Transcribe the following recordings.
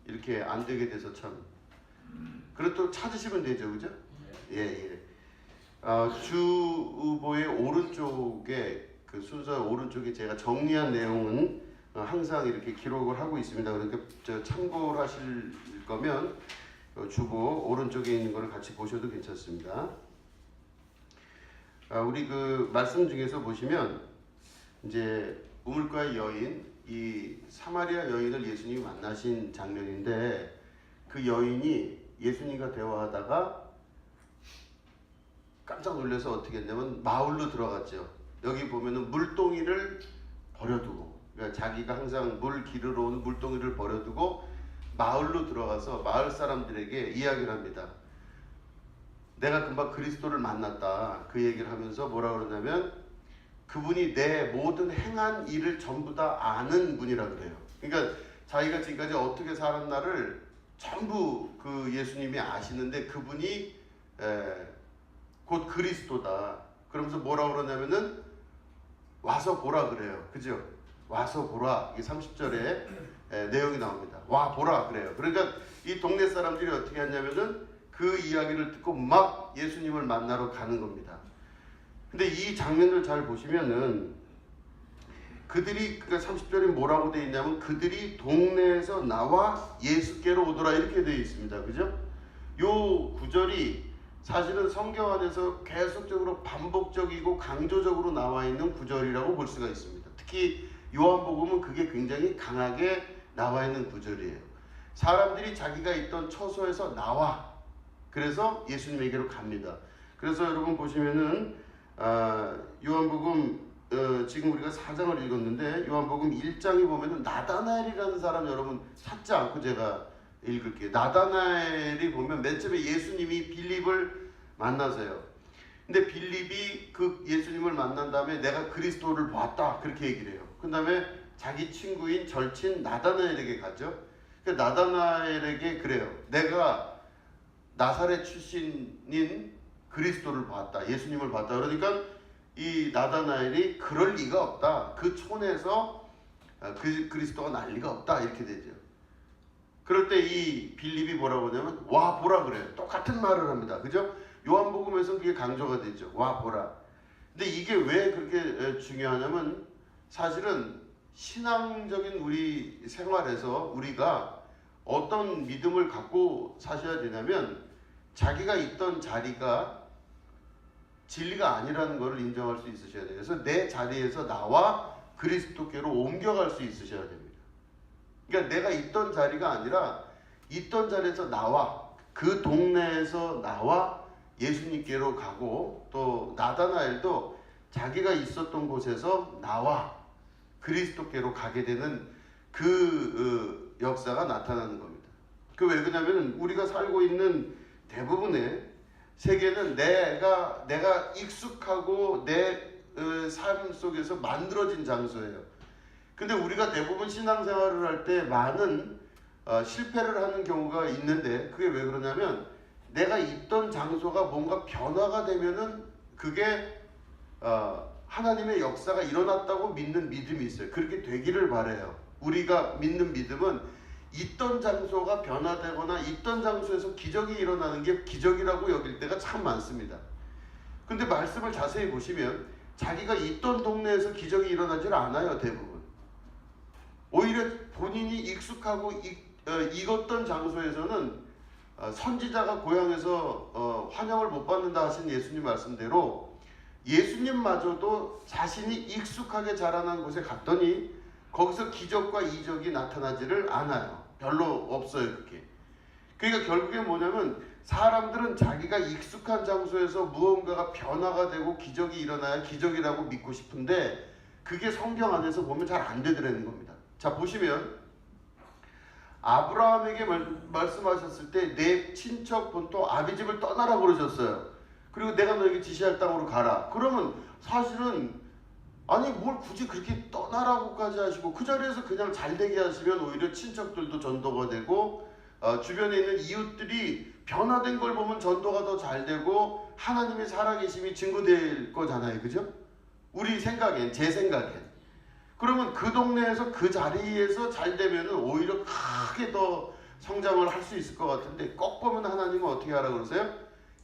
이렇게 안 되게 돼서 참. 그리고 또 찾으시면 되죠, 그죠? 예. 주보의 오른쪽에 그 순서 오른쪽에 제가 정리한 내용은 항상 이렇게 기록을 하고 있습니다. 그러니까 참고를 하실 거면 주보 오른쪽에 있는 거를 같이 보셔도 괜찮습니다. 우리 그 말씀 중에서 보시면 이제 우물가의 여인, 이 사마리아 여인을 예수님이 만나신 장면인데 그 여인이 예수님과 대화하다가 깜짝 놀라서 어떻게 했냐면 마을로 들어갔죠. 여기 보면은 물동이를 버려두고, 그러니까 자기가 항상 물 기르러 오는 물동이를 버려두고 마을로 들어가서 마을 사람들에게 이야기를 합니다. 내가 금방 그리스도를 만났다. 그 얘기를 하면서 뭐라 그러냐면 그분이 내 모든 행한 일을 전부 다 아는 분이라 그래요. 그러니까 자기가 지금까지 어떻게 살았나를 전부 그 예수님이 아시는데 그분이 곧 그리스도다. 그러면서 뭐라 그러냐면은 와서 보라 그래요. 그죠? 와서 보라. 이게 30절에 내용이 나옵니다. 와 보라 그래요. 그러니까 이 동네 사람들이 어떻게 했냐면은 그 이야기를 듣고 막 예수님을 만나러 가는 겁니다. 근데 이 장면을 잘 보시면은 그들이 그러니까 30절에 뭐라고 되어 있냐면 그들이 동네에서 나와 예수께로 오더라 이렇게 되어 있습니다. 그죠? 요 구절이 사실은 성경 안에서 계속적으로 반복적이고 강조적으로 나와 있는 구절이라고 볼 수가 있습니다. 특히 요한복음은 그게 굉장히 강하게 나와 있는 구절이에요. 사람들이 자기가 있던 처소에서 나와 그래서 예수님에게로 갑니다. 그래서 여러분 보시면은 요한복음 지금 우리가 4장을 읽었는데 요한복음 1장에 보면은 나다나엘이라는 사람 여러분 찾지 않고 제가 읽을게요. 나다나엘이 보면 맨 처음에 예수님이 빌립을 만나서요. 근데 빌립이 그 예수님을 만난 다음에 내가 그리스도를 봤다 그렇게 얘기를 해요. 그 다음에 자기 친구인 절친 나다나엘에게 가죠. 나다나엘에게 그래요. 내가 나사렛 출신인 그리스도를 봤다. 예수님을 봤다. 그러니까 이 나다나엘이 그럴 리가 없다. 그 촌에서 그리스도가 날 리가 없다. 이렇게 되죠. 그럴 때 이 빌립이 뭐라고 하냐면 와 보라 그래요. 똑같은 말을 합니다. 그죠? 요한복음에서는 그게 강조가 되죠. 와 보라. 근데 이게 왜 그렇게 중요하냐면 사실은 신앙적인 우리 생활에서 우리가 어떤 믿음을 갖고 사셔야 되냐면 자기가 있던 자리가 진리가 아니라는 것을 인정할 수 있으셔야 돼요. 그래서 내 자리에서 나와 그리스도께로 옮겨갈 수 있으셔야 됩니다. 그러니까 내가 있던 자리가 아니라 있던 자리에서 나와 그 동네에서 나와 예수님께로 가고 또 나다나엘도 자기가 있었던 곳에서 나와 그리스도께로 가게 되는 그 역사가 나타나는 겁니다. 그 왜 그러냐면 우리가 살고 있는 대부분의 세계는 내가 익숙하고 내 삶 속에서 만들어진 장소예요. 근데 우리가 대부분 신앙생활을 할 때 많은 실패를 하는 경우가 있는데 그게 왜 그러냐면 내가 있던 장소가 뭔가 변화가 되면은 그게 하나님의 역사가 일어났다고 믿는 믿음이 있어요. 그렇게 되기를 바라요. 우리가 믿는 믿음은 있던 장소가 변화되거나 있던 장소에서 기적이 일어나는 게 기적이라고 여길 때가 참 많습니다. 근데 말씀을 자세히 보시면 자기가 있던 동네에서 기적이 일어나질 않아요. 대부분. 오히려 본인이 익숙하고 익었던 장소에서는 선지자가 고향에서 환영을 못 받는다 하신 예수님 말씀대로 예수님마저도 자신이 익숙하게 자라난 곳에 갔더니 거기서 기적과 이적이 나타나지를 않아요. 별로 없어요. 그게. 그러니까 결국에 뭐냐면 사람들은 자기가 익숙한 장소에서 무언가가 변화가 되고 기적이 일어나야 기적이라고 믿고 싶은데 그게 성경 안에서 보면 잘 안 되더라는 겁니다. 자 보시면 아브라함에게 말씀하셨을 때 내 친척 본토 아비집을 떠나라 그러셨어요. 그리고 내가 너에게 지시할 땅으로 가라. 그러면 사실은 아니 뭘 굳이 그렇게 떠나라고까지 하시고 그 자리에서 그냥 잘되게 하시면 오히려 친척들도 전도가 되고 주변에 있는 이웃들이 변화된 걸 보면 전도가 더 잘되고 하나님의 살아계심이 증거될 거잖아요. 그죠? 우리 생각엔 제 생각엔 그러면 그 동네에서 그 자리에서 잘 되면은 오히려 크게 더 성장을 할 수 있을 것 같은데 꼭 보면 하나님은 어떻게 하라고 그러세요?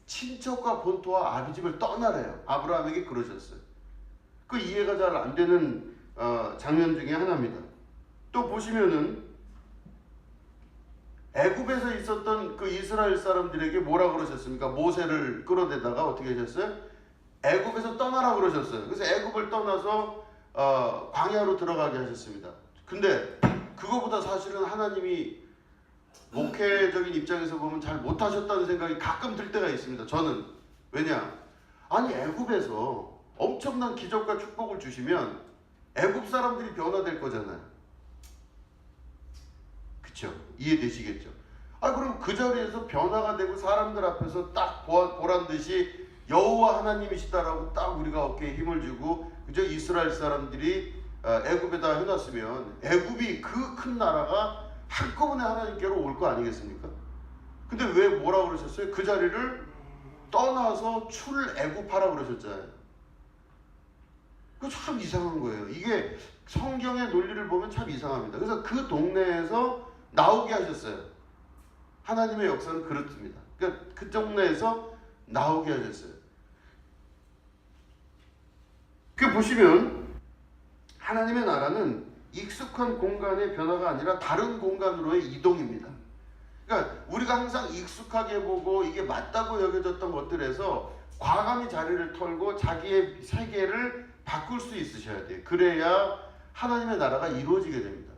친척과 본토와 아비집을 떠나래요. 아브라함에게 그러셨어요. 그 이해가 잘 안 되는 장면 중에 하나입니다. 또 보시면은 애굽에서 있었던 그 이스라엘 사람들에게 뭐라 그러셨습니까? 모세를 끌어대다가 어떻게 하셨어요? 애굽에서 떠나라 그러셨어요. 그래서 애굽을 떠나서 광야로 들어가게 하셨습니다. 근데 그거보다 사실은 하나님이 목회적인 입장에서 보면 잘 못하셨다는 생각이 가끔 들 때가 있습니다. 저는. 왜냐? 아니 애굽에서 엄청난 기적과 축복을 주시면 애굽 사람들이 변화될 거잖아요. 그쵸? 이해되시겠죠? 그럼 그 자리에서 변화가 되고 사람들 앞에서 딱 보란 듯이 여호와 하나님이시다라고 딱 우리가 어깨에 힘을 주고 그저 이스라엘 사람들이 애굽에다 해놨으면 애굽이 그 큰 나라가 한꺼번에 하나님께로 올 거 아니겠습니까? 근데 왜 뭐라고 그러셨어요? 그 자리를 떠나서 출애굽하라 그러셨잖아요. 그거 참 이상한 거예요. 이게 성경의 논리를 보면 참 이상합니다. 그래서 그 동네에서 나오게 하셨어요. 하나님의 역사는 그렇습니다. 그러니까 그 동네에서 나오게 하셨어요. 그 보시면 하나님의 나라는 익숙한 공간의 변화가 아니라 다른 공간으로의 이동입니다. 그러니까 우리가 항상 익숙하게 보고 이게 맞다고 여겨졌던 것들에서 과감히 자리를 털고 자기의 세계를 바꿀 수 있으셔야 돼요. 그래야 하나님의 나라가 이루어지게 됩니다.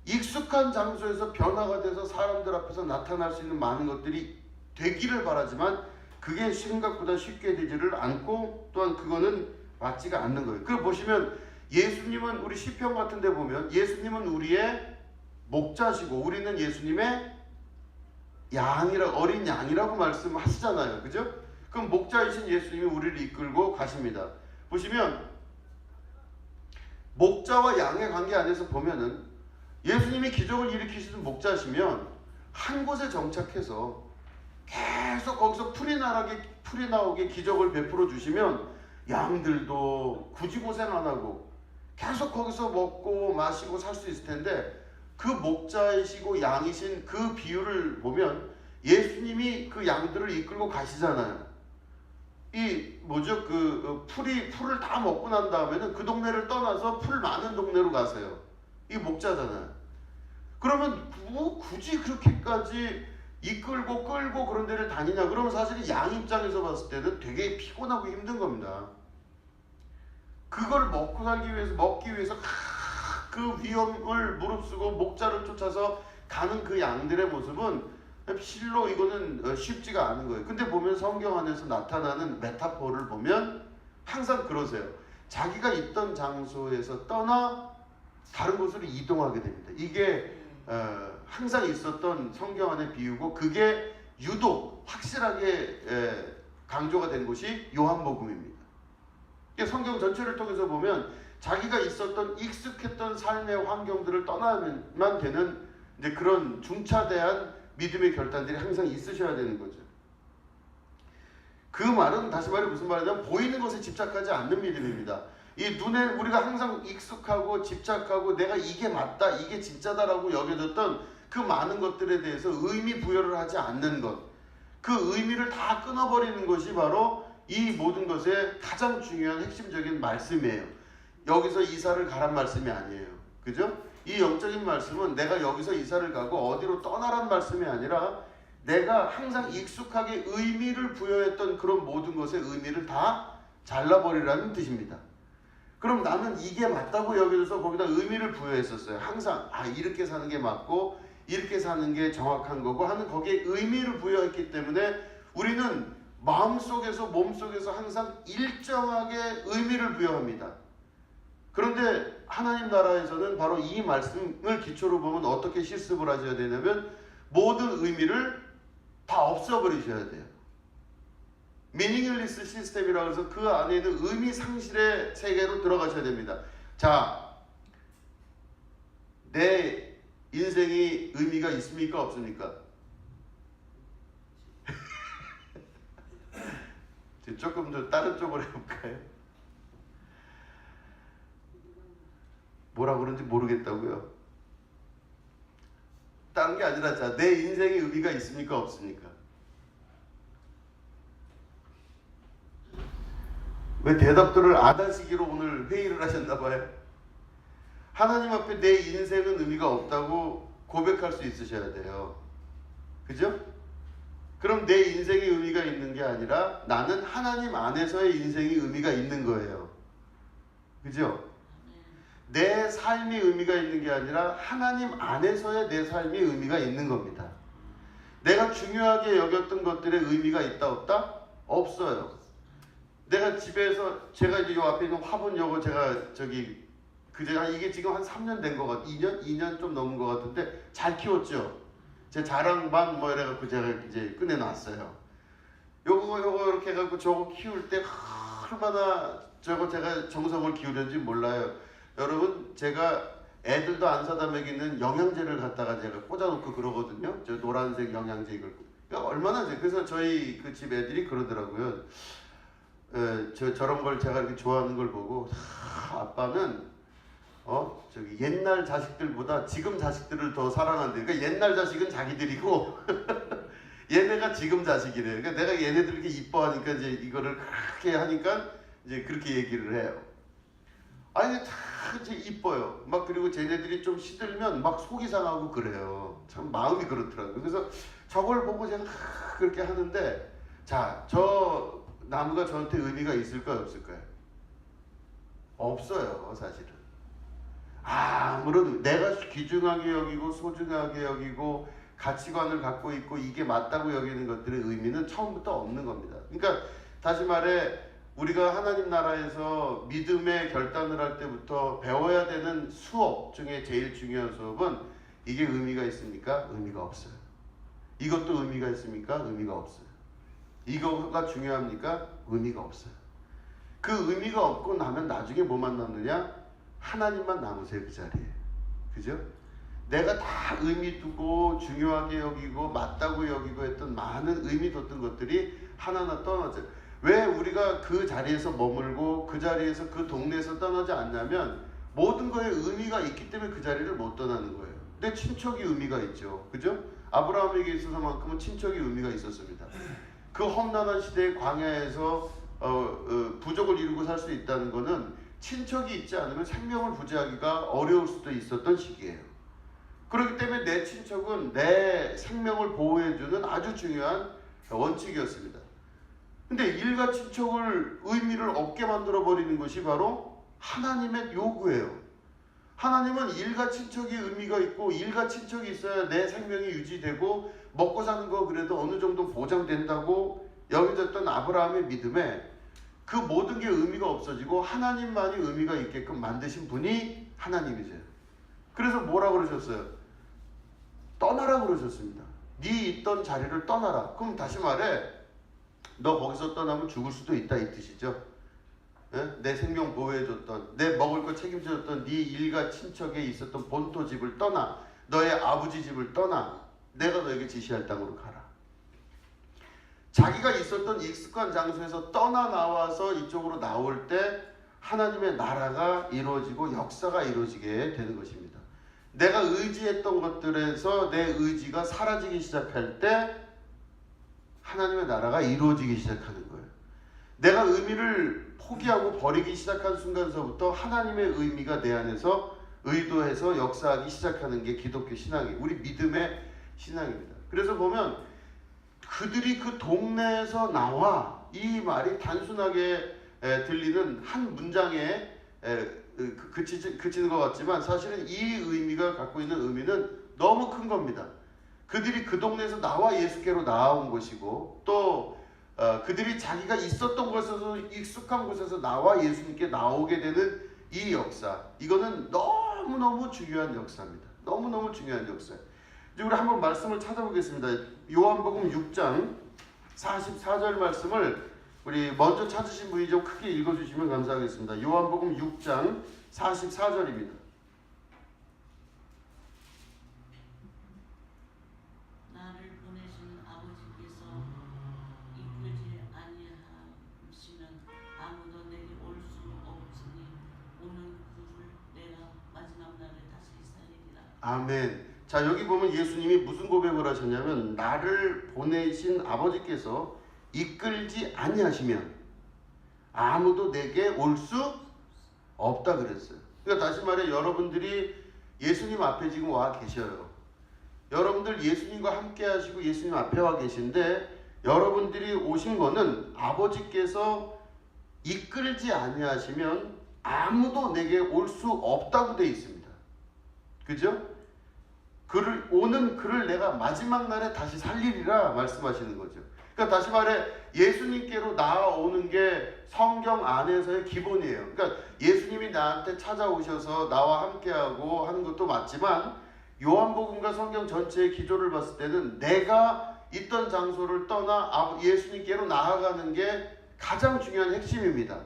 익숙한 장소에서 변화가 돼서 사람들 앞에서 나타날 수 있는 많은 것들이 되기를 바라지만 그게 생각보다 쉽게 되지를 않고 또한 그거는 맞지가 않는 거예요. 그걸 보시면 예수님은 우리 시편 같은 데 보면 예수님은 우리의 목자시고 우리는 예수님의 어린 양이라고 말씀하시잖아요. 그죠? 그럼 목자이신 예수님이 우리를 이끌고 가십니다. 보시면 목자와 양의 관계 안에서 보면은 예수님이 기적을 일으키시는 목자시면 한 곳에 정착해서 계속 거기서 풀이 나오게 기적을 베풀어 주시면 양들도 굳이 고생 안 하고 계속 거기서 먹고 마시고 살 수 있을 텐데 그 목자이시고 양이신 그 비유를 보면 예수님이 그 양들을 이끌고 가시잖아요. 풀을 다 먹고 난 다음에는 그 동네를 떠나서 풀 많은 동네로 가세요. 이 목자잖아요. 그러면 굳이 그렇게까지 이끌고 끌고 그런 데를 다니냐? 그러면 사실 양 입장에서 봤을 때는 되게 피곤하고 힘든 겁니다. 그걸 먹기 위해서 그 위험을 무릅쓰고 목자를 쫓아서 가는 그 양들의 모습은 실로 이거는 쉽지가 않은 거예요. 근데 보면 성경 안에서 나타나는 메타포를 보면 항상 그러세요. 자기가 있던 장소에서 떠나 다른 곳으로 이동하게 됩니다. 이게 항상 있었던 성경 안의 비유고 그게 유독 확실하게 강조가 된 곳이 요한복음입니다. 성경 전체를 통해서 보면 자기가 있었던 익숙했던 삶의 환경들을 떠나만 되는 이제 그런 중차대한 믿음의 결단들이 항상 있으셔야 되는 거죠. 그 말은 다시 말해 무슨 말이냐면 보이는 것에 집착하지 않는 믿음입니다. 이 눈에 우리가 항상 익숙하고 집착하고 내가 이게 맞다, 이게 진짜다라고 여겨졌던 그 많은 것들에 대해서 의미 부여를 하지 않는 것, 그 의미를 다 끊어버리는 것이 바로 이 모든 것의 가장 중요한 핵심적인 말씀이에요. 여기서 이사를 가란 말씀이 아니에요. 그죠? 이 영적인 말씀은 내가 여기서 이사를 가고 어디로 떠나란 말씀이 아니라 내가 항상 익숙하게 의미를 부여했던 그런 모든 것의 의미를 다 잘라버리라는 뜻입니다. 그럼 나는 이게 맞다고 여겨져서 거기다 의미를 부여했었어요. 항상 이렇게 사는 게 맞고 이렇게 사는 게 정확한 거고 하는 거기에 의미를 부여했기 때문에 우리는 마음속에서 몸속에서 항상 일정하게 의미를 부여합니다. 그런데 하나님 나라에서는 바로 이 말씀을 기초로 보면 어떻게 실습을 하셔야 되냐면 모든 의미를 다 없애버리셔야 돼요. 미닝리스 시스템이라고 해서 그 안에 있는 의미 상실의 세계로 들어가셔야 됩니다. 자, 내 인생이 의미가 있습니까? 없습니까? 조금 더 다른 쪽으로 해볼까요? 뭐라 그런지 모르겠다고요. 다른 게 아니라 자, 내 인생에 의미가 있습니까? 없습니까? 왜 대답들을 안 하시기로 오늘 회의를 하셨나 봐요. 하나님 앞에 내 인생은 의미가 없다고 고백할 수 있으셔야 돼요. 그죠? 그럼 내 인생에 의미가 있는 게 아니라 나는 하나님 안에서의 인생이 의미가 있는 거예요. 그죠? 내 삶이 의미가 있는 게 아니라 하나님 안에서의 내 삶이 의미가 있는 겁니다. 내가 중요하게 여겼던 것들의 의미가 있다 없다? 없어요. 내가 집에서 제가 이제 요 앞에 있는 화분 요거 제가 이게 지금 한 3년 된 것 같, 2년 좀 넘은 것 같은데 잘 키웠죠. 제 자랑반 뭐 이래갖고 제가 이제 꺼내놨어요. 요거 이렇게 해갖고 저거 키울 때 얼마나 제가 정성을 기울였는지 몰라요. 여러분, 제가 애들도 안 사다 먹이는 영양제를 갖다가 제가 꽂아놓고 그러거든요. 저 노란색 영양제 이걸. 그러니까 얼마나 그래서 저희 그 집 애들이 그러더라고요. 저런 걸 제가 이렇게 좋아하는 걸 보고 아빠는 옛날 자식들보다 지금 자식들을 더 사랑한대. 그러니까 옛날 자식은 자기들이고 얘네가 지금 자식이래. 그러니까 내가 얘네들 이렇게 이뻐하니까 이제 이거를 그렇게 하니까 이제 그렇게 얘기를 해요. 아니 다 이제 이뻐요. 막 그리고 쟤네들이 좀 시들면 막 속이 상하고 그래요. 참 마음이 그렇더라고요. 그래서 저걸 보고 제가 그렇게 하는데, 자, 저 나무가 저한테 의미가 있을까요, 없을까요? 없어요, 사실은. 아무래도 내가 귀중하게 여기고 소중하게 여기고 가치관을 갖고 있고 이게 맞다고 여기는 것들의 의미는 처음부터 없는 겁니다. 그러니까 다시 말해, 우리가 하나님 나라에서 믿음의 결단을 할 때부터 배워야 되는 수업 중에 제일 중요한 수업은 이게 의미가 있습니까? 의미가 없어요. 이것도 의미가 있습니까? 의미가 없어요. 이거가 중요합니까? 의미가 없어요. 그 의미가 없고 나면 나중에 뭐만 남느냐? 하나님만 남으세요, 그 자리에. 그죠? 내가 다 의미 두고 중요하게 여기고 맞다고 여기고 했던 많은 의미 뒀던 것들이 하나하나 떠나죠. 왜 우리가 그 자리에서 머물고 그 자리에서 그 동네에서 떠나지 않냐면 모든 거에 의미가 있기 때문에 그 자리를 못 떠나는 거예요. 근데 친척이 의미가 있죠. 그죠? 아브라함에게 있어서만큼은 친척이 의미가 있었습니다. 그 험난한 시대의 광야에서 부족을 이루고 살 수 있다는 것은 친척이 있지 않으면 생명을 부지하기가 어려울 수도 있었던 시기예요. 그렇기 때문에 내 친척은 내 생명을 보호해주는 아주 중요한 원칙이었습니다. 근데 일가 친척을 의미를 없게 만들어버리는 것이 바로 하나님의 요구예요. 하나님은 일가 친척이 의미가 있고 일가 친척이 있어야 내 생명이 유지되고 먹고 사는 거 그래도 어느 정도 보장된다고 여겨졌던 아브라함의 믿음에 그 모든 게 의미가 없어지고 하나님만이 의미가 있게끔 만드신 분이 하나님이세요. 그래서 뭐라고 그러셨어요? 떠나라고 그러셨습니다. 네 있던 자리를 떠나라. 그럼 다시 말해, 너 거기서 떠나면 죽을 수도 있다 이 뜻이죠. 내 생명 보호해줬던, 내 먹을 거 책임져줬던 네 일가 친척에 있었던 본토 집을 떠나, 너의 아버지 집을 떠나, 내가 너에게 지시할 땅으로 가라. 자기가 있었던 익숙한 장소에서 떠나 나와서 이쪽으로 나올 때 하나님의 나라가 이루어지고 역사가 이루어지게 되는 것입니다. 내가 의지했던 것들에서 내 의지가 사라지기 시작할 때 하나님의 나라가 이루어지기 시작하는 거예요. 내가 의미를 포기하고 버리기 시작한 순간서부터 하나님의 의미가 내 안에서 의도해서 역사하기 시작하는 게 기독교 신앙이에요. 우리 믿음의 신앙입니다. 그래서 보면 그들이 그 동네에서 나와, 이 말이 단순하게 들리는 한 문장에 그치는 것 같지만 사실은 이 의미가 갖고 있는 의미는 너무 큰 겁니다. 그들이 그 동네에서 나와 예수께로 나아온 것이고, 또 그들이 자기가 있었던 곳에서 익숙한 곳에서 나와 예수님께 나오게 되는 이 역사, 이거는 너무너무 중요한 역사입니다. 너무너무 중요한 역사예요. 이제 우리 한번 말씀을 찾아보겠습니다. 요한복음 6장 44절 말씀을 우리 먼저 찾으신 분이 좀 크게 읽어주시면 감사하겠습니다. 요한복음 6장 44절입니다. 나를 보내신 아버지께서 이끌지 아니하시면 아무도 내게 올 수 없으니 오는 그를 내가 마지막 날에 다시 살리리라. 아멘. 자, 여기 보면 예수님이 무슨 고백을 하셨냐면 나를 보내신 아버지께서 이끌지 아니하시면 아무도 내게 올 수 없다 그랬어요. 그러니까 다시 말해 여러분들이 예수님 앞에 지금 와 계셔요. 여러분들 예수님과 함께 하시고 예수님 앞에 와 계신데 여러분들이 오신 거는 아버지께서 이끌지 아니하시면 아무도 내게 올 수 없다고 되어 있습니다. 그죠? 오는 그를 내가 마지막 날에 다시 살리리라 말씀하시는 거죠. 그러니까 다시 말해 예수님께로 나아오는 게 성경 안에서의 기본이에요. 그러니까 예수님이 나한테 찾아오셔서 나와 함께하고 하는 것도 맞지만 요한복음과 성경 전체의 기조를 봤을 때는 내가 있던 장소를 떠나 예수님께로 나아가는 게 가장 중요한 핵심입니다.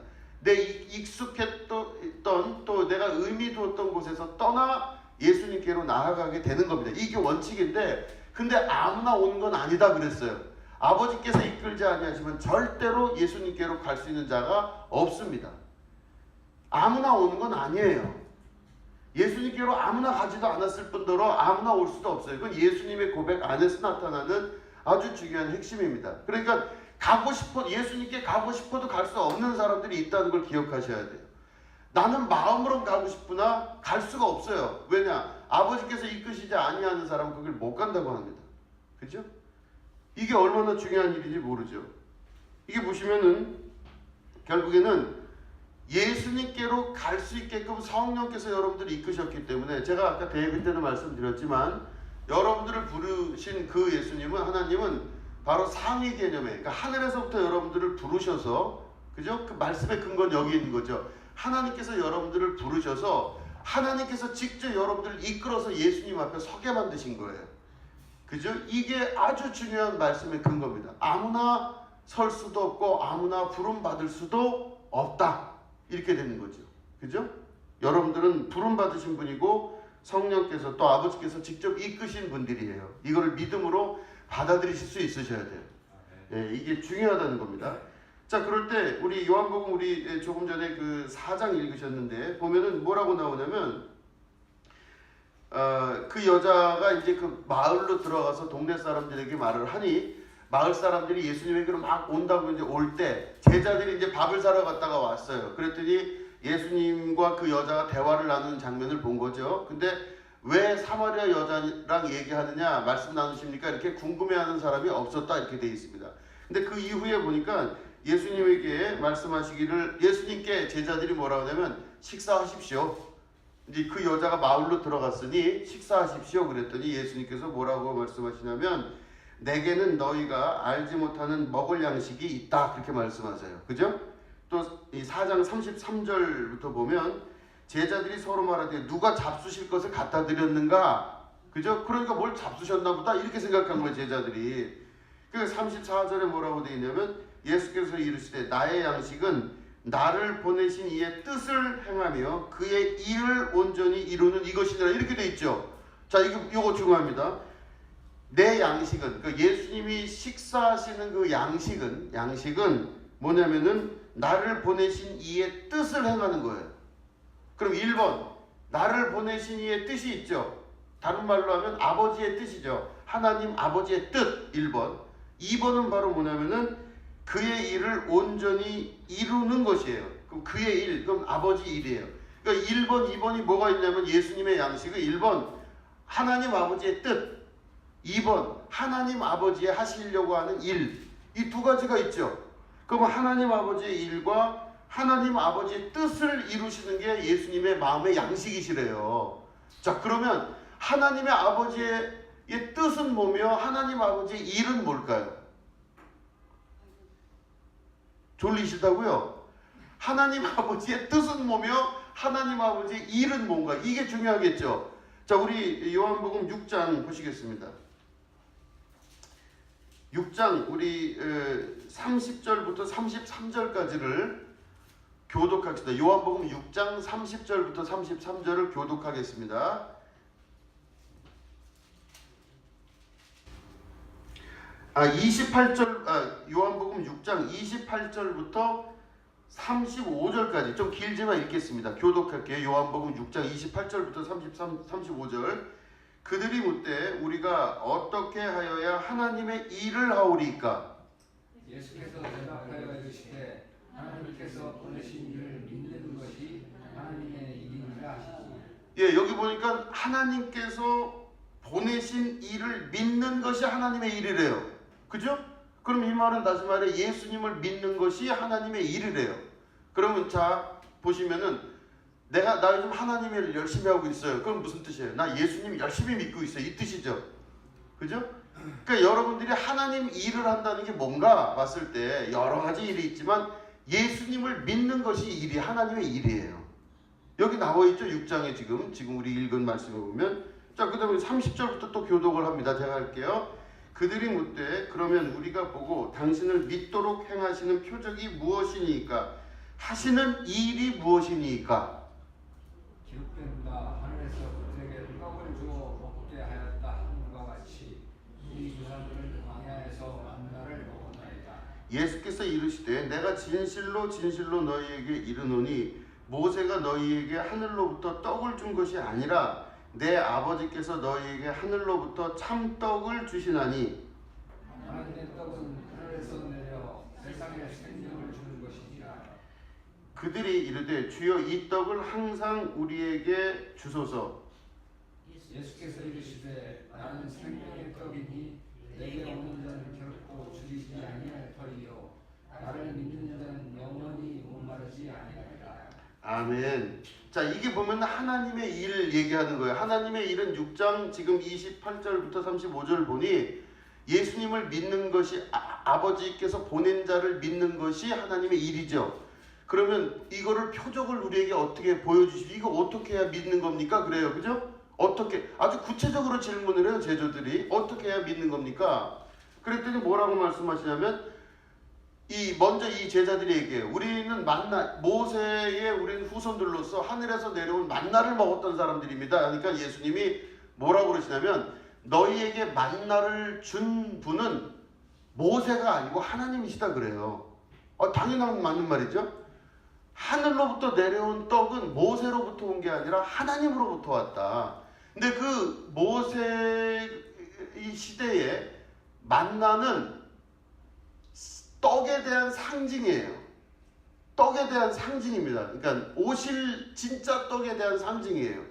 내 익숙했던 또 내가 의미 두었던 곳에서 떠나 예수님께로 나아가게 되는 겁니다. 이게 원칙인데 근데 아무나 오는 건 아니다 그랬어요. 아버지께서 이끌지 아니하시면 절대로 예수님께로 갈 수 있는 자가 없습니다. 아무나 오는 건 아니에요. 예수님께로 아무나 가지도 않았을 뿐더러 아무나 올 수도 없어요. 그건 예수님의 고백 안에서 나타나는 아주 중요한 핵심입니다. 그러니까 예수님께 가고 싶어도 갈 수 없는 사람들이 있다는 걸 기억하셔야 돼요. 나는 마음으로 가고 싶으나 갈 수가 없어요. 왜냐? 아버지께서 이끄시지 아니하는 사람은 거길 못 간다고 합니다. 그죠? 이게 얼마나 중요한 일인지 모르죠. 이게 보시면은 결국에는 예수님께로 갈 수 있게끔 성령께서 여러분들을 이끄셨기 때문에 제가 아까 대회 때도 말씀드렸지만 여러분들을 부르신 그 예수님은 하나님은 바로 상위 개념에 그러니까 하늘에서부터 여러분들을 부르셔서 그죠? 그 말씀의 근거는 여기 있는 거죠. 하나님께서 여러분들을 부르셔서 하나님께서 직접 여러분들을 이끌어서 예수님 앞에 서게 만드신 거예요. 그죠? 이게 아주 중요한 말씀의 근거입니다. 아무나 설 수도 없고 아무나 부름 받을 수도 없다. 이렇게 되는 거죠. 그죠? 여러분들은 부름 받으신 분이고 성령께서 또 아버지께서 직접 이끄신 분들이에요. 이거를 믿음으로 받아들이실 수 있으셔야 돼요. 예, 이게 중요하다는 겁니다. 자, 그럴 때 우리 요한복음 우리 조금 전에 그 4장 읽으셨는데 보면은 뭐라고 나오냐면 그 여자가 이제 그 마을로 들어가서 동네 사람들에게 말을 하니 마을 사람들이 예수님에게로 막 온다고 이제 올 때 제자들이 이제 밥을 사러 갔다가 왔어요. 그랬더니 예수님과 그 여자가 대화를 나누는 장면을 본 거죠. 근데 왜 사마리아 여자랑 얘기하느냐 말씀 나누십니까? 이렇게 궁금해하는 사람이 없었다 이렇게 돼 있습니다. 근데 그 이후에 보니까 예수님에게 말씀하시기를 예수님께 제자들이 뭐라고 하냐면 식사하십시오. 이제 그 여자가 마을로 들어갔으니 식사하십시오 그랬더니 예수님께서 뭐라고 말씀하시냐면 내게는 너희가 알지 못하는 먹을 양식이 있다 그렇게 말씀하세요. 그죠? 또 이 4장 33절부터 보면 제자들이 서로 말하되 누가 잡수실 것을 갖다 드렸는가? 그죠? 그러니까 뭘 잡수셨나 보다 이렇게 생각한 거예요 제자들이. 그 34절에 뭐라고 되어 있냐면 예수께서 이르시되 나의 양식은 나를 보내신 이의 뜻을 행하며 그의 일을 온전히 이루는 이것이니라 이렇게 되어 있죠. 자, 이거 중요합니다. 내 양식은 그 예수님이 식사하시는 그 양식은 뭐냐면은 나를 보내신 이의 뜻을 행하는 거예요. 그럼 1번 나를 보내신 이의 뜻이 있죠. 다른 말로 하면 아버지의 뜻이죠. 하나님 아버지의 뜻 1번. 2번은 바로 뭐냐면은 그의 일을 온전히 이루는 것이에요. 그럼 그의 일, 그럼 아버지 일이에요. 그러니까 1번, 2번이 뭐가 있냐면 예수님의 양식은 1번 하나님 아버지의 뜻, 2번 하나님 아버지의 하시려고 하는 일. 이 두 가지가 있죠. 그럼 하나님 아버지의 일과 하나님 아버지의 뜻을 이루시는 게 예수님의 마음의 양식이시래요. 자, 그러면 하나님의 아버지의 뜻은 뭐며 하나님 아버지의 일은 뭘까요? 졸리시다고요? 하나님 아버지의 뜻은 뭐며 하나님 아버지의 일은 뭔가? 이게 중요하겠죠. 자, 우리 요한복음 6장 보시겠습니다. 6장 우리 30절부터 33절까지를 교독하겠습니다. 요한복음 6장 30절부터 33절을 교독하겠습니다. 요한복음 6장 28절부터 35절까지 좀 길지만 읽겠습니다. 교독할게요. 요한복음 6장 28절부터 35절 그들이 묻되 우리가 어떻게 하여야 하나님의 일을 하오리까? 예수께서 대답하여 이르시되 하나님께서 보내신 이를 믿는 것이 하나님의 일이니라 하시니. 예, 여기 보니까 하나님께서 보내신 일을 믿는 것이 하나님의 일이래요. 그죠? 그럼 이 말은 다시 말해 예수님을 믿는 것이 하나님의 일이래요. 그러면 자 보시면은 나 요즘 하나님을 열심히 하고 있어요. 그럼 무슨 뜻이에요? 나 예수님 열심히 믿고 있어요. 이 뜻이죠. 그죠? 그러니까 여러분들이 하나님 일을 한다는 게 뭔가 봤을 때 여러 가지 일이 있지만 예수님을 믿는 것이 일이 하나님의 일이에요. 여기 나와 있죠. 6장에 지금 우리 읽은 말씀에 보면 자 그다음에 30절부터 또 교독을 합니다. 제가 할게요. 그들이 묻되 그러면 우리가 보고 당신을 믿도록 행하시는 표적이 무엇이니까 하시는 일이 무엇이니까? 기록된다. 하늘에서 그들에게 떡을 주어 먹게 하였다 하는 것 같이 이 조상들은 광야에서 만나를 먹었나이다. 예수께서 이르시되 내가 진실로 진실로 너희에게 이르노니 모세가 너희에게 하늘로부터 떡을 준 것이 아니라 내 아버지께서 너희에게 하늘로부터 참 떡을 주시나니 하나님의 떡은 하늘에서 내려 세상에 생명을 주는 것이니라. 그들이 이르되 주여 이 떡을 항상 우리에게 주소서. 예수께서 이르시되 나는 생명의 떡이니 내게 오는 자는 결코 줄이지 아니할 터이요 나를 믿는 자는 영원히 목마르지 아니하리라. 아멘. 자 이게 보면 하나님의 일 얘기하는 거예요. 하나님의 일은 6장 지금 28절부터 35절 보니 예수님을 믿는 것이 아버지께서 보낸 자를 믿는 것이 하나님의 일이죠. 그러면 이거를 표적을 우리에게 어떻게 보여주시고 이거 어떻게 해야 믿는 겁니까? 그래요. 그죠? 어떻게 아주 구체적으로 질문을 해요. 제자들이 어떻게 해야 믿는 겁니까? 그랬더니 뭐라고 말씀하시냐면 먼저 이 제자들이 얘기해요. 우리는 모세의 우리는 후손들로서 하늘에서 내려온 만나를 먹었던 사람들입니다. 그러니까 예수님이 뭐라고 그러시냐면 너희에게 만나를 준 분은 모세가 아니고 하나님이시다 그래요. 당연한 맞는 말이죠. 하늘로부터 내려온 떡은 모세로부터 온 게 아니라 하나님으로부터 왔다. 근데 그 모세 이 시대에 만나는 떡에 대한 상징이에요. 떡에 대한 상징입니다. 그러니까 오실 진짜 떡에 대한 상징이에요.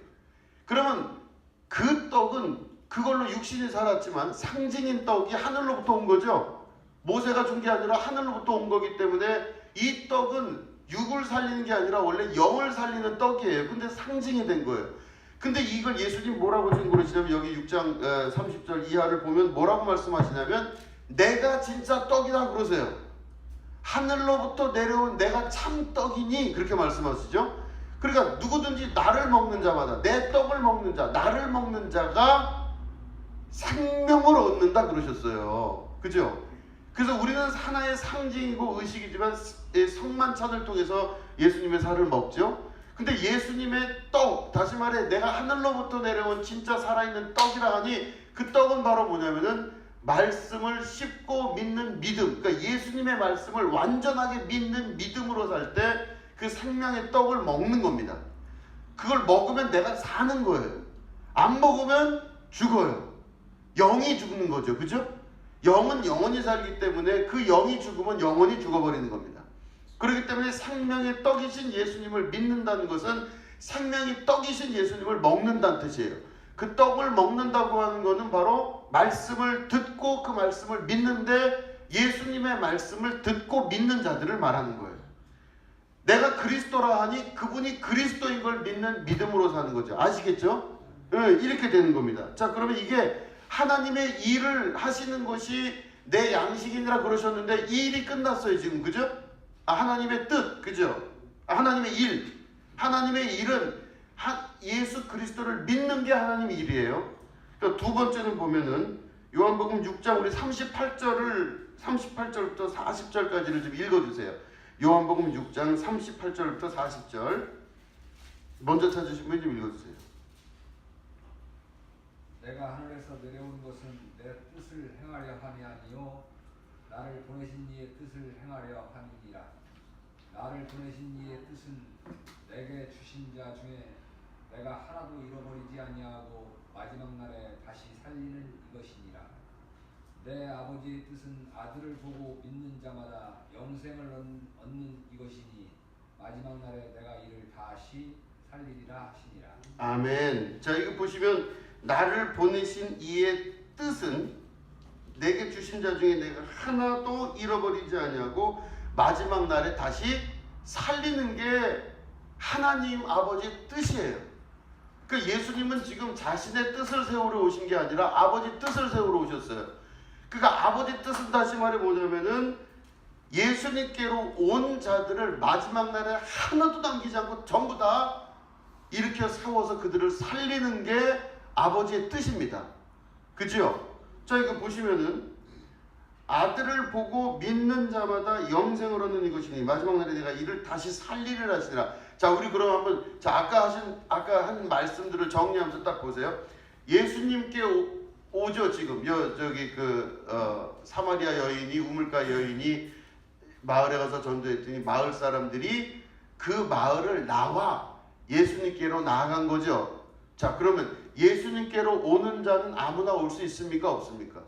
그러면 그 떡은 그걸로 육신이 살았지만 상징인 떡이 하늘로부터 온 거죠. 모세가 준 게 아니라 하늘로부터 온 거기 때문에 이 떡은 육을 살리는 게 아니라 원래 영을 살리는 떡이에요. 근데 상징이 된 거예요. 근데 이걸 예수님 뭐라고 지금 그러시냐면 여기 6장 30절 이하를 보면 뭐라고 말씀하시냐면 내가 진짜 떡이다 그러세요. 하늘로부터 내려온 내가 참 떡이니 그렇게 말씀하시죠. 그러니까 누구든지 나를 먹는 자마다 내 떡을 먹는 자 나를 먹는 자가 생명을 얻는다 그러셨어요. 그죠? 그래서 우리는 하나의 상징이고 의식이지만 성만찬을 통해서 예수님의 살을 먹죠. 근데 예수님의 떡, 다시 말해 내가 하늘로부터 내려온 진짜 살아있는 떡이라 하니 그 떡은 바로 뭐냐면은 말씀을 씹고 믿는 믿음. 그러니까 예수님의 말씀을 완전하게 믿는 믿음으로 살 때 그 생명의 떡을 먹는 겁니다. 그걸 먹으면 내가 사는 거예요. 안 먹으면 죽어요. 영이 죽는 거죠. 그죠? 영은 영원히 살기 때문에 그 영이 죽으면 영원히 죽어버리는 겁니다. 그렇기 때문에 생명의 떡이신 예수님을 믿는다는 것은 생명의 떡이신 예수님을 먹는다는 뜻이에요. 그 떡을 먹는다고 하는 것은 바로 말씀을 듣고 그 말씀을 믿는데 예수님의 말씀을 듣고 믿는 자들을 말하는 거예요. 내가 그리스도라 하니 그분이 그리스도인 걸 믿는 믿음으로 사는 거죠. 아시겠죠? 네, 이렇게 되는 겁니다. 자, 그러면 이게 하나님의 일을 하시는 것이 내 양식이니라 그러셨는데 이 일이 끝났어요 지금. 그죠? 하나님의 뜻. 그죠? 하나님의 일. 하나님의 일은 예수 그리스도를 믿는 게 하나님의 일이에요. 그러니까 두 번째는 보면은 요한복음 6장 우리 38절부터 40절까지를 좀 읽어주세요. 요한복음 6장 38절부터 40절 먼저 찾으신 분 좀 읽어주세요. 내가 하늘에서 내려온 것은 내 뜻을 행하려 함이 아니요 나를 보내신 이의 뜻을 행하려 함이니라. 나를 보내신 이의 뜻은 내게 주신 자 중에 내가 하나도 잃어버리지 아니하고 마지막 날에 다시 살리는 이것이니라. 내 아버지의 뜻은 아들을 보고 믿는 자마다 영생을 얻는 이것이니 마지막 날에 내가 이를 다시 살리리라 하시니라. 아멘. 자, 이거 보시면 나를 보내신 이의 뜻은 내게 주신 자 중에 내가 하나도 잃어버리지 아니하고 마지막 날에 다시 살리는 게 하나님 아버지의 뜻이에요. 그 예수님은 지금 자신의 뜻을 세우러 오신 게 아니라 아버지 뜻을 세우러 오셨어요. 그러니까 아버지 뜻은 다시 말해 뭐냐면은 예수님께로 온 자들을 마지막 날에 하나도 남기지 않고 전부 다 일으켜 세워서 그들을 살리는 게 아버지의 뜻입니다. 그죠? 자, 이거 보시면은 아들을 보고 믿는 자마다 영생을 얻는 이것이니 마지막 날에 내가 이를 다시 살리를 하시니라. 자, 우리 그럼 한번 아까 한 말씀들을 정리하면서 딱 보세요. 예수님께 오죠. 지금 저기 사마리아 여인이 우물가 여인이 마을에 가서 전도했더니 마을 사람들이 그 마을을 나와 예수님께로 나아간 거죠. 자, 그러면 예수님께로 오는 자는 아무나 올 수 있습니까? 없습니까?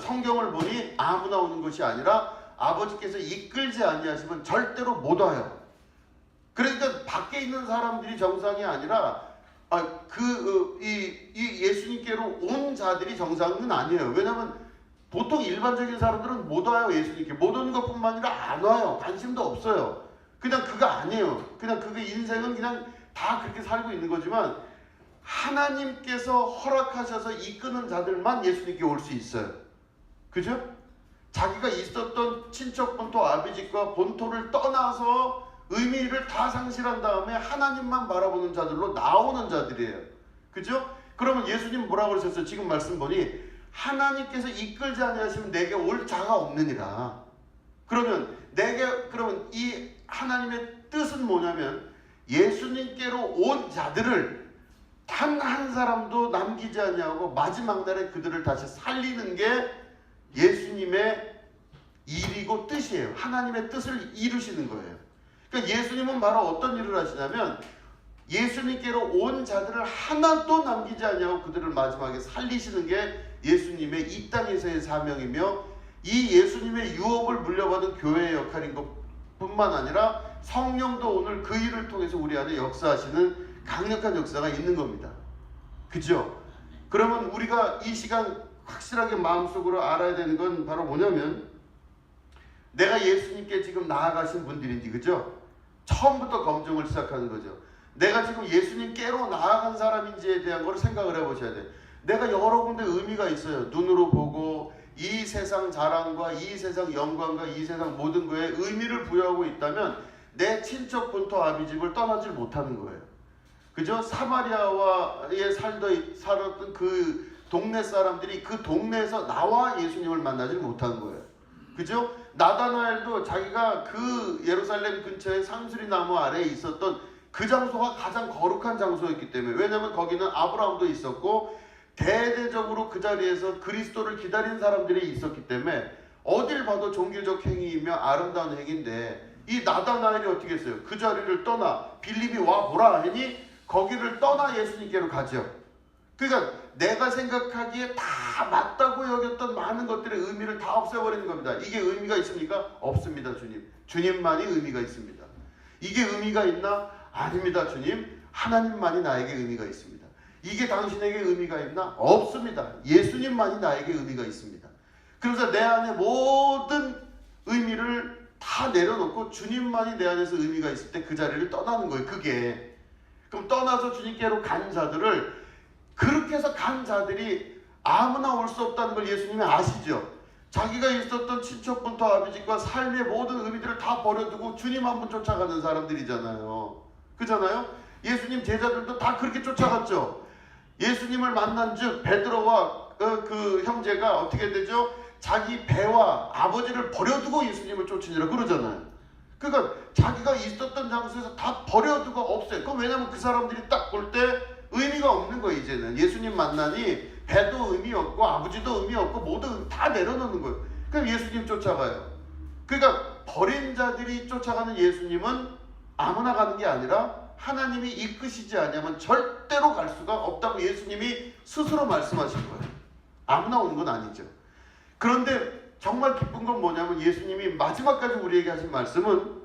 성경을 보니 아무나 오는 것이 아니라 아버지께서 이끌지 아니하시면 절대로 못 와요. 그러니까 밖에 있는 사람들이 정상이 아니라 이 예수님께로 온 자들이 정상은 아니에요. 왜냐하면 보통 일반적인 사람들은 못 와요. 예수님께 못 오는 것뿐만 아니라 안 와요. 관심도 없어요. 그냥 그거 아니에요. 그냥 그거 인생은 그냥 다 그렇게 살고 있는 거지만 하나님께서 허락하셔서 이끄는 자들만 예수님께 올 수 있어요. 그죠? 자기가 있었던 친척 본토 아비집과 본토를 떠나서 의미를 다 상실한 다음에 하나님만 바라보는 자들로 나오는 자들이에요. 그죠? 그러면 예수님 뭐라고 그러셨어요? 지금 말씀 보니 하나님께서 이끌지 아니하시면 내게 올 자가 없느니라. 그러면 이 하나님의 뜻은 뭐냐면 예수님께로 온 자들을 단 한 사람도 남기지 아니하고 마지막 날에 그들을 다시 살리는 게 예수님의 일이고 뜻이에요. 하나님의 뜻을 이루시는 거예요. 그러니까 예수님은 바로 어떤 일을 하시냐면 예수님께로 온 자들을 하나도 남기지 아니하고 그들을 마지막에 살리시는 게 예수님의 이 땅에서의 사명이며 이 예수님의 유업을 물려받은 교회의 역할인 것뿐만 아니라 성령도 오늘 그 일을 통해서 우리 안에 역사하시는 강력한 역사가 있는 겁니다. 그죠? 그러면 우리가 이 시간 확실하게 마음속으로 알아야 되는 건 바로 뭐냐면 내가 예수님께 지금 나아가신 분들인지, 그죠? 처음부터 검증을 시작하는 거죠. 내가 지금 예수님께로 나아간 사람인지에 대한 걸 생각을 해보셔야 돼요. 내가 여러 군데 의미가 있어요. 눈으로 보고 이 세상 자랑과 이 세상 영광과 이 세상 모든 거에 의미를 부여하고 있다면 내 친척 본토 아비집을 떠나질 못하는 거예요. 그죠? 사마리아에 살았던 그 동네 사람들이 그 동네에서 나와 예수님을 만나질 못한 거예요. 그죠? 나다나엘도 자기가 그 예루살렘 근처에 상수리 나무 아래에 있었던 그 장소가 가장 거룩한 장소였기 때문에, 왜냐하면 거기는 아브라함도 있었고 대대적으로 그 자리에서 그리스도를 기다린 사람들이 있었기 때문에 어딜 봐도 종교적 행위이며 아름다운 행위인데 이 나다나엘이 어떻게 했어요? 그 자리를 떠나 빌립이 와 보라 하니 거기를 떠나 예수님께로 가죠. 그러니까 내가 생각하기에 다 맞다고 여겼던 많은 것들의 의미를 다 없애버리는 겁니다. 이게 의미가 있습니까? 없습니다. 주님만이 의미가 있습니다. 이게 의미가 있나? 아닙니다. 주님, 하나님만이 나에게 의미가 있습니다. 이게 당신에게 의미가 있나? 없습니다. 예수님만이 나에게 의미가 있습니다. 그래서 내 안에 모든 의미를 다 내려놓고 주님만이 내 안에서 의미가 있을 때 그 자리를 떠나는 거예요. 그게. 그럼 떠나서 주님께로 간 자들을, 그렇게 해서 간 자들이 아무나 올 수 없다는 걸 예수님이 아시죠? 자기가 있었던 친척 본토 아비집과 삶의 모든 의미들을 다 버려두고 주님 한 분 쫓아가는 사람들이잖아요. 그잖아요? 예수님 제자들도 다 그렇게 쫓아갔죠. 예수님을 만난 즉 베드로와 그 형제가 어떻게 되죠? 자기 배와 아버지를 버려두고 예수님을 쫓으니라 그러잖아요. 그러니까 자기가 있었던 장소에서 다 버려두고 없어요. 그럼 왜냐면 그 사람들이 딱 볼 때 의미가 없는 거예요. 이제는 예수님 만나니 배도 의미 없고 아버지도 의미 없고 모두 다 내려놓는 거예요. 그럼 예수님 쫓아가요. 그러니까 버린 자들이 쫓아가는 예수님은 아무나 가는 게 아니라 하나님이 이끄시지 않으면 절대 절대로 갈 수가 없다고 예수님이 스스로 말씀하신 거예요. 아무나 오는 건 아니죠. 그런데 정말 기쁜 건 뭐냐면 예수님이 마지막까지 우리에게 하신 말씀은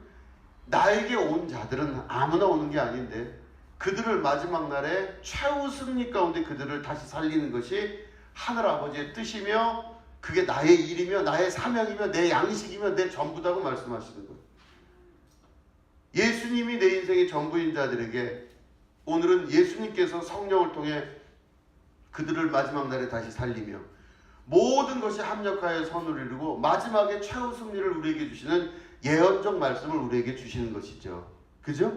나에게 온 자들은 아무나 오는 게 아닌데 그들을 마지막 날에 최후 승리 가운데 그들을 다시 살리는 것이 하늘 아버지의 뜻이며 그게 나의 일이며 나의 사명이며 내 양식이며 내 전부다고 말씀하시는 거예요. 예수님이 내 인생의 전부인 자들에게 오늘은 예수님께서 성령을 통해 그들을 마지막 날에 다시 살리며 모든 것이 합력하여 선을 이루고 마지막에 최후 승리를 우리에게 주시는 예언적 말씀을 우리에게 주시는 것이죠. 그죠?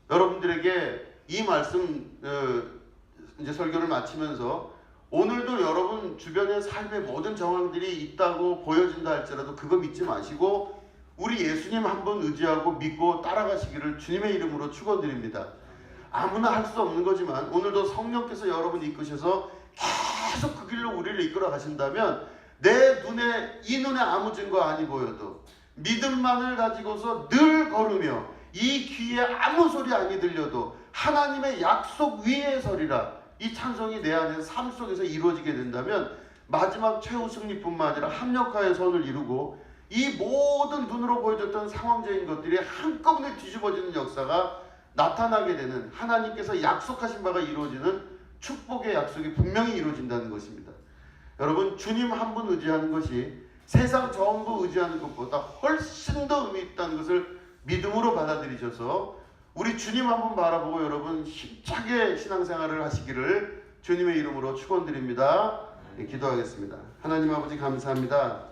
여러분들에게 이 말씀 이제 설교를 마치면서 오늘도 여러분 주변의 삶의 모든 정황들이 있다고 보여진다 할지라도 그거 믿지 마시고 우리 예수님 한 분 의지하고 믿고 따라가시기를 주님의 이름으로 축원드립니다. 아무나 할 수 없는 거지만 오늘도 성령께서 여러분 이끄셔서 계속 그 길로 우리를 이끌어 가신다면 내 눈에 이 눈에 아무 증거 아니 보여도 믿음만을 가지고서 늘 걸으며 이 귀에 아무 소리 아니 들려도 하나님의 약속 위에 서리라 이 찬송이 내 안에 삶 속에서 이루어지게 된다면 마지막 최후 승리뿐만 아니라 합력하여 선을 이루고 이 모든 눈으로 보여줬던 상황적인 것들이 한꺼번에 뒤집어지는 역사가 나타나게 되는 하나님께서 약속하신 바가 이루어지는 축복의 약속이 분명히 이루어진다는 것입니다. 여러분 주님 한 분 의지하는 것이 세상 전부 의지하는 것보다 훨씬 더 의미 있다는 것을 믿음으로 받아들이셔서 우리 주님 한 분 바라보고 여러분 힘차게 신앙생활을 하시기를 주님의 이름으로 축원드립니다. 기도하겠습니다. 하나님 아버지 감사합니다.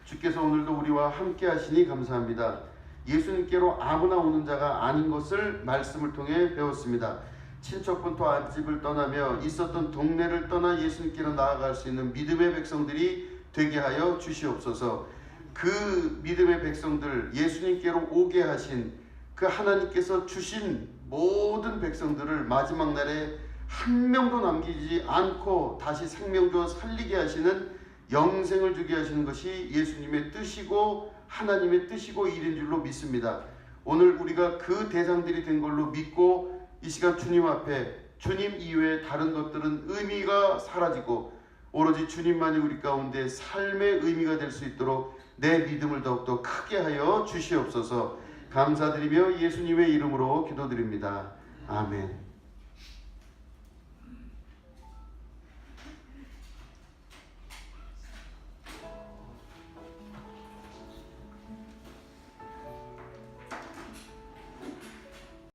주께서 오늘도 우리와 함께 하시니 감사합니다. 예수님께로 아무나 오는 자가 아닌 것을 말씀을 통해 배웠습니다. 친척분토 앞집을 떠나며 있었던 동네를 떠나 예수님께로 나아갈 수 있는 믿음의 백성들이 되게 하여 주시옵소서. 그 믿음의 백성들 예수님께로 오게 하신 그 하나님께서 주신 모든 백성들을 마지막 날에 한 명도 남기지 않고 다시 생명 주어 살리게 하시는 영생을 주게 하시는 것이 예수님의 뜻이고 하나님의 뜻이고 일인 줄로 믿습니다. 오늘 우리가 그 대상들이 된 걸로 믿고 이 시간 주님 앞에 주님 이외에 다른 것들은 의미가 사라지고 오로지 주님만이 우리 가운데 삶의 의미가 될 수 있도록 내 믿음을 더욱더 크게 하여 주시옵소서. 감사드리며 예수님의 이름으로 기도드립니다. 아멘.